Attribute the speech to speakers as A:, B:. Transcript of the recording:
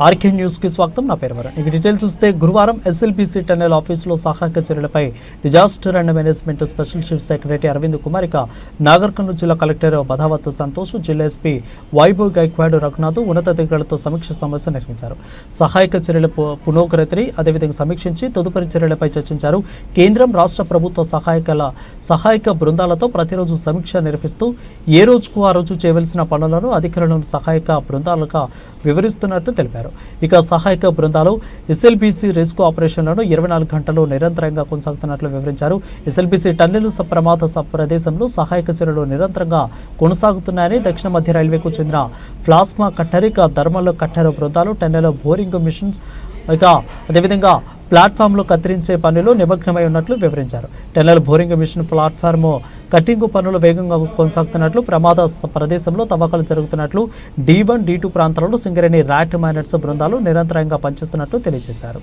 A: RK news కి స్వాగతం. నా పేరు వరుణ్. ఇక డీటెయిల్ చూస్తే గురువారం ఎస్ఎల్బీసీ టన్నెల్ ఆఫీసులో సహాయక చర్యలపై disaster and management special chief secretary Arvind Kumar, ఇక నాగర్ కర్నూలు జిల్లా కలెక్టర్ బధావత్ సంతోష్, జిల్లా ఎస్పీ వైభవ్ గైక్వాడ్ రఘునాథ్ ఉన్నతాధికారులతో సమీక్ష సమావేశం నిర్వహించారు. సహాయక చర్యల పునోగ్రతిని అదేవిధంగా సమీక్షించి తదుపరి చర్యలపై చర్చించారు. కేంద్రం రాష్ట్ర ప్రభుత్వ సహాయక బృందాలతో ప్రతిరోజు సమీక్ష నిర్వహిస్తూ ఏ రోజుకు ఆ రోజు చేయవలసిన పనులను అధికారులను సహాయక బృందాలుగా వివరిస్తున్నట్లు తెలిపారు. ఇక సహాయక బృందాలు ఎస్ఎల్బీసీ రెస్క్యూ ఆపరేషన్లను 24 గంటలు నిరంతరంగా కొనసాగుతున్నట్లు వివరించారు. ఎస్ఎల్బీసీ టన్నెల్ ప్రమాద ప్రదేశంలో సహాయక చర్యలు నిరంతరంగా కొనసాగుతున్నాయని దక్షిణ మధ్య రైల్వేకు చెందిన ప్లాస్మా కట్టర్, ఇక థర్మల్ కట్టర్ బృందాలు టన్నెల్ బోరింగ్ మిషన్స్, ఇక అదేవిధంగా ప్లాట్ఫామ్లో కత్తిరించే పనులు నిమగ్నమై ఉన్నట్లు వివరించారు. Tunnel boring machine platform cutting పనులు వేగంగా కొనసాగుతున్నట్లు, ప్రమాద ప్రదేశంలో తవ్వకాలు జరుగుతున్నట్లు, D1, D2 ప్రాంతాలలో సింగరేణి ర్యాట్ మైనర్స్ బృందాలు నిరంతరంగా పనిచేస్తున్నట్లు తెలియజేశారు.